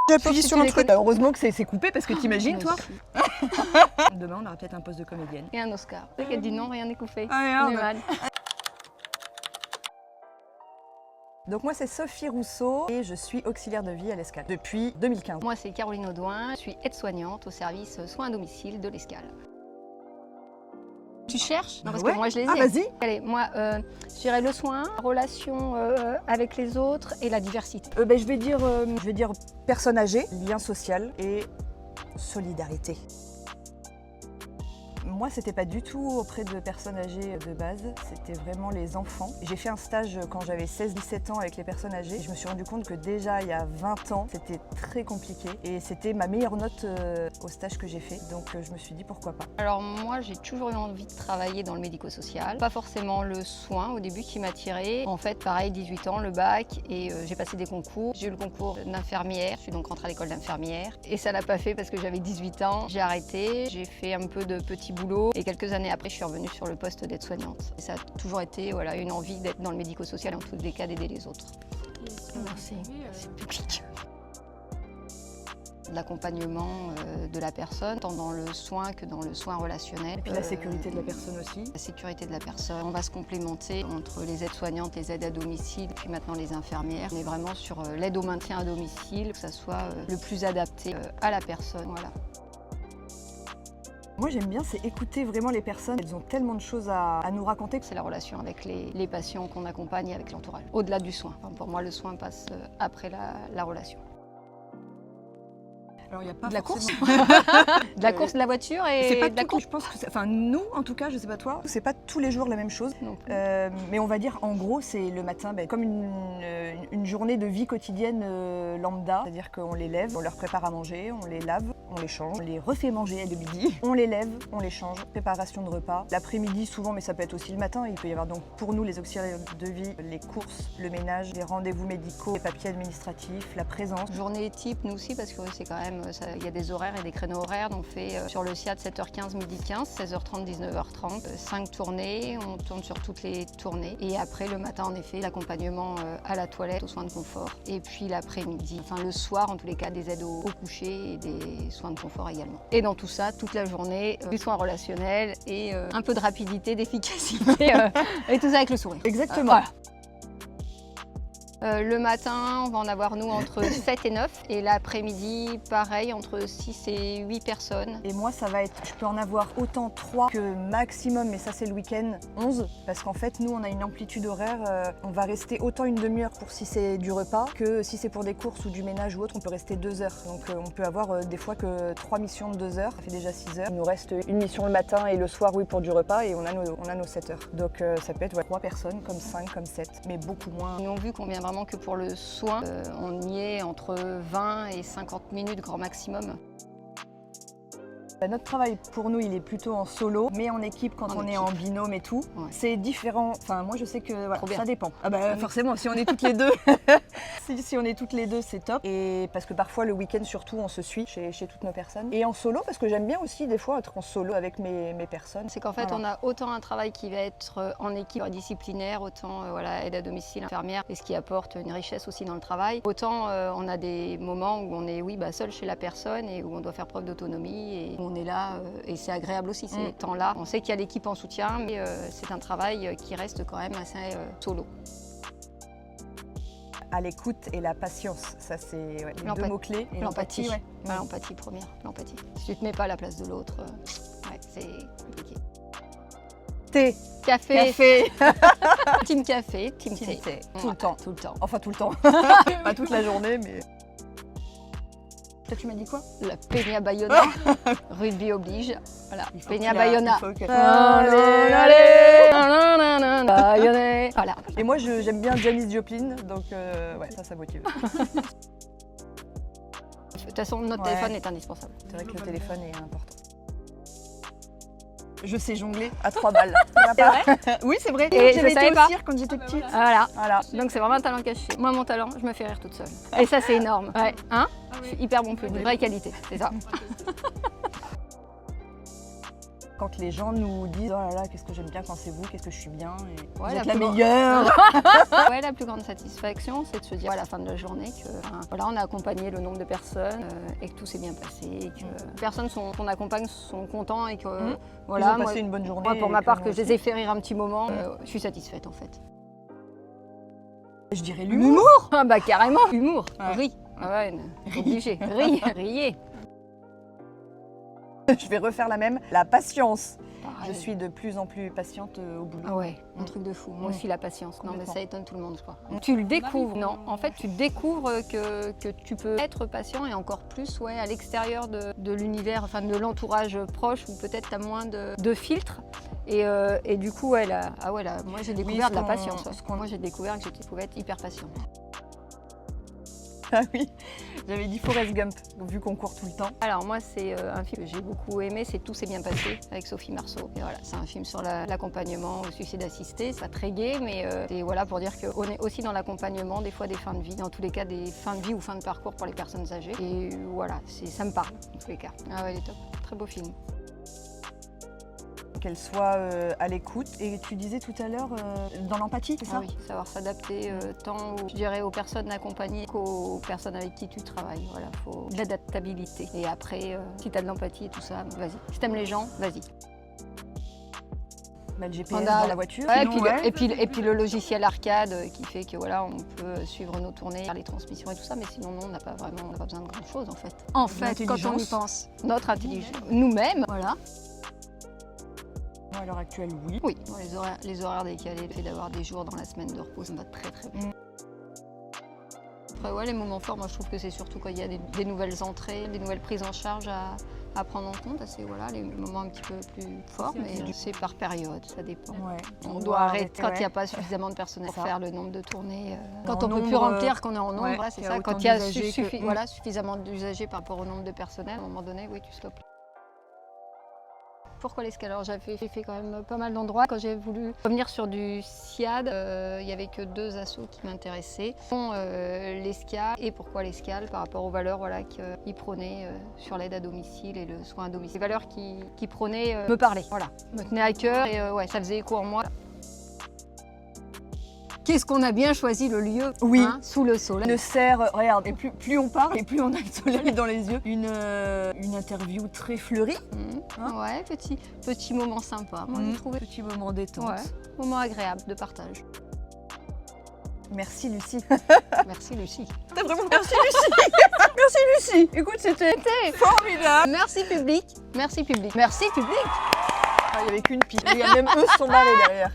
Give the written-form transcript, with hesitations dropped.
J'appuie sur un truc. Heureusement que c'est coupé parce que t'imagines toi. Demain on aura peut-être un poste de comédienne. Et un Oscar. C'est qu'elle dit non, rien n'est coupé. Ah, On est merde. mal. Donc moi c'est Sophie Rousseau et je suis auxiliaire de vie à l'Escale depuis 2015. Moi, c'est Caroline Audouin. Je suis aide-soignante au service soins à domicile de l'Escale. Tu cherches? Non, parce Ouais. que moi, je les ai. Ah vas-y. Allez, moi, je dirais le soin, relation avec les autres et la diversité. Je vais dire personne âgée, lien social et solidarité. Moi, c'était pas du tout auprès de personnes âgées de base, c'était vraiment les enfants. J'ai fait un stage quand j'avais 16-17 ans avec les personnes âgées et je me suis rendu compte que déjà il y a 20 ans, c'était très compliqué et c'était ma meilleure note au stage que j'ai fait. Donc je me suis dit pourquoi pas. Alors moi, j'ai toujours eu envie de travailler dans le médico-social. Pas forcément le soin au début qui m'attirait. En fait, pareil, 18 ans, le bac et j'ai passé des concours. J'ai eu le concours d'infirmière, je suis donc rentrée à l'école d'infirmière. Et ça l'a pas fait parce que j'avais 18 ans. J'ai arrêté, j'ai fait un peu de petit boulot et quelques années après, je suis revenue sur le poste d'aide-soignante. Et ça a toujours été une envie d'être dans le médico-social et en tous les cas d'aider les autres. Merci, c'est public. L'accompagnement de la personne, tant dans le soin que dans le soin relationnel. Et puis la sécurité de la personne aussi. La sécurité de la personne. On va se complémenter entre les aides-soignantes, les aides à domicile, puis maintenant les infirmières. On est vraiment sur l'aide au maintien à domicile, que ça soit le plus adapté à la personne. Voilà. Moi j'aime bien, c'est écouter vraiment les personnes. Elles ont tellement de choses à nous raconter. C'est la relation avec les patients qu'on accompagne avec l'entourage, au-delà du soin. Enfin, pour moi, le soin passe après la relation. Alors il n'y a pas De la course forcément... De la course, de la voiture et C'est pas de la tout, course. je pense que enfin nous en tout cas, je sais pas toi, c'est pas tous les jours la même chose. Non plus. Mais on va dire en gros c'est le matin comme une journée de vie quotidienne lambda, c'est-à-dire qu'on les lève, on leur prépare à manger, on les lave, on les change, on les refait manger le midi, on les lève, on les change, préparation de repas. L'après-midi souvent, mais ça peut être aussi le matin, il peut y avoir donc pour nous les auxiliaires de vie, les courses, le ménage, les rendez-vous médicaux, les papiers administratifs, la présence. Journée type, nous aussi, parce que c'est quand même, il y a des horaires et des créneaux horaires. On fait sur le SIAD 7h15, midi 15, 16h30, 19h30, 5 tournées, on tourne sur toutes les tournées. Et après, le matin, en effet, l'accompagnement à la toilette, aux soins de confort. Et puis l'après-midi, enfin le soir, en tous les cas, des aides au coucher et des soins de confort également. Et dans tout ça, toute la journée, du soin relationnel et un peu de rapidité, d'efficacité, et tout ça avec le sourire. Exactement. Voilà. Le matin, on va en avoir nous entre 7 et 9 et l'après-midi, pareil, entre 6 et 8 personnes. Et moi ça va être, je peux en avoir autant 3 que maximum, mais ça c'est le week-end, 11. Parce qu'en fait nous on a une amplitude horaire, on va rester autant une demi-heure pour si c'est du repas que si c'est pour des courses ou du ménage ou autre, on peut rester 2 heures. Donc on peut avoir des fois que 3 missions de 2 heures, ça fait déjà 6 heures. Il nous reste une mission le matin et le soir oui pour du repas et on a nos 7 heures. Donc ça peut être 3 personnes, comme 5, comme 7, mais beaucoup moins. Nous on vu qu'on vient vraiment que pour le soin, on y est entre 20 et 50 minutes grand maximum. Notre travail pour nous il est plutôt en solo, mais en équipe quand on est en binôme et tout, ouais. C'est différent. Enfin moi je sais que voilà, ça dépend. Ah bah Oui. forcément si on est toutes les deux, si on est toutes les deux c'est top. Et parce que parfois le week-end surtout on se suit chez toutes nos personnes. Et en solo parce que j'aime bien aussi des fois être en solo avec mes personnes. C'est qu'en fait on a autant un travail qui va être en équipe disciplinaire, autant aide à domicile, infirmière, et ce qui apporte une richesse aussi dans le travail. Autant on a des moments où on est seul chez la personne et où on doit faire preuve d'autonomie et où on est là et c'est agréable aussi ces temps-là. On sait qu'il y a l'équipe en soutien, mais c'est un travail qui reste quand même assez solo. À l'écoute et la patience, ça c'est les deux mots-clés. L'empathie, l'empathie première, l'empathie. Si tu te mets pas à la place de l'autre, c'est compliqué. Thé. Café. Team café, team thé. Tout le temps. Tout le temps. Enfin tout le temps. Pas toute la journée, mais... Toi, tu m'as dit quoi? La Peña Bayona. Rugby oblige. Voilà. Peña Bayona. Voilà. Et moi, j'aime bien Janis Joplin, donc ça motive. De toute façon, notre téléphone est indispensable. C'est vrai que le téléphone est important. Je sais jongler à 3 balles. C'est vrai? Oui, c'est vrai. Et j'avais je savais été pas. au cirque quand j'étais petite. Voilà. Voilà. Donc c'est vraiment un talent caché. Moi, mon talent, je me fais rire toute seule. Et ça, c'est énorme. Ouais. Hein? Je suis hyper bon public. Vraie qualité, c'est ça. Quand les gens nous disent oh là là, qu'est-ce que j'aime bien quand c'est vous, qu'est-ce que je suis bien, et Ouais, vous êtes la la plus meilleure. Ouais, la plus grande satisfaction, c'est de se dire à la fin de la journée que voilà, on a accompagné le nombre de personnes et que tout s'est bien passé, et que les personnes qu'on accompagne sont contents et que Voilà, ils ont moi, passé une bonne journée. moi, pour ma et part, nous que je les aussi. ai fait rire un petit moment, je suis satisfaite en fait. Je dirais l'humour. Ah bah carrément, humour, Ouais. ris. Ah ouais, obligé, riez. Je vais refaire la même. La patience. Pareil. Je suis de plus en plus patiente au boulot. Ah ouais, un truc de fou. Moi aussi, la patience. Non, mais Complètement. ça étonne tout le monde, je crois. Tu le découvres. Non, en fait, tu découvres que tu peux être patient et encore plus à l'extérieur de l'univers, enfin de l'entourage proche où peut-être tu as moins de filtres. Et du coup, moi j'ai découvert de la patience. Moi j'ai découvert que je pouvais être hyper patiente. Ah oui, j'avais dit Forrest Gump, vu qu'on court tout le temps. Alors moi c'est un film que j'ai beaucoup aimé, c'est Tout s'est bien passé avec Sophie Marceau. Et voilà, c'est un film sur l'accompagnement au suicide assisté. C'est pas très gai, mais c'est voilà pour dire qu'on est aussi dans l'accompagnement, des fois des fins de vie, dans tous les cas des fins de vie ou fins de parcours pour les personnes âgées. Et voilà, ça me parle dans tous les cas. Ah ouais, il est top, très beau film. Qu'elle soit à l'écoute. Et tu disais tout à l'heure dans l'empathie, c'est ça? Ah oui, savoir s'adapter tant je dirais aux personnes accompagnées qu'aux personnes avec qui tu travailles. Voilà, faut de l'adaptabilité. Et après, si tu as de l'empathie et tout ça, vas-y. Si t'aimes les gens, vas-y. Le GPS dans la voiture. Ouais, Sinon, et puis le logiciel arcade qui fait que voilà, on peut suivre nos tournées, faire les transmissions et tout ça, mais sinon non, on n'a pas besoin de grand chose en fait. En fait, quand on y pense, notre intelligence, nous-mêmes, voilà. à l'heure actuelle, oui. Oui, les horaires décalés, le fait d'avoir des jours dans la semaine de repos, ça me va très très bien. Après, ouais, les moments forts, moi je trouve que c'est surtout quand il y a des nouvelles entrées, des nouvelles prises en charge à prendre en compte. C'est voilà, les moments un petit peu plus forts, mais c'est par période, ça dépend. Ouais. On doit arrêter quand il n'y a ouais. pas suffisamment de personnel pour faire le nombre de tournées. Quand En on ne peut plus nombre, remplir, qu'on est en nombre, ouais, voilà, c'est qu'il y a ça. autant Quand il y a d'usagers que- voilà, suffisamment d'usagers par rapport au nombre de personnel, à un moment donné, oui, tu stoppes. Pourquoi l'escale? Alors j'ai fait quand même pas mal d'endroits. Quand j'ai voulu revenir sur du SIAD, il n'y avait que 2 assos qui m'intéressaient. L'escale. Et pourquoi l'escale? Par rapport aux valeurs voilà, qu'ils prônaient sur l'aide à domicile et le soin à domicile. Les valeurs qu'ils prônaient me parlaient, voilà, me tenaient à cœur et ouais, ça faisait écho en moi. Qu'est-ce qu'on a bien choisi le lieu, Oui. hein, sous le soleil. Ne sert, regarde, et plus on parle et plus on a le soleil dans les yeux. Une interview très fleurie. Hein Ouais, petit moment sympa, moi j'ai trouvé. Petit moment détente. Ouais, moment agréable de partage. Merci Lucie. Merci Lucie. T'as vraiment merci Lucie. Merci Lucie. Écoute, c'était formidable. Merci public. Merci public. Merci public. Ah, il n'y avait qu'une pile. Il y a même eux qui sont barrés derrière.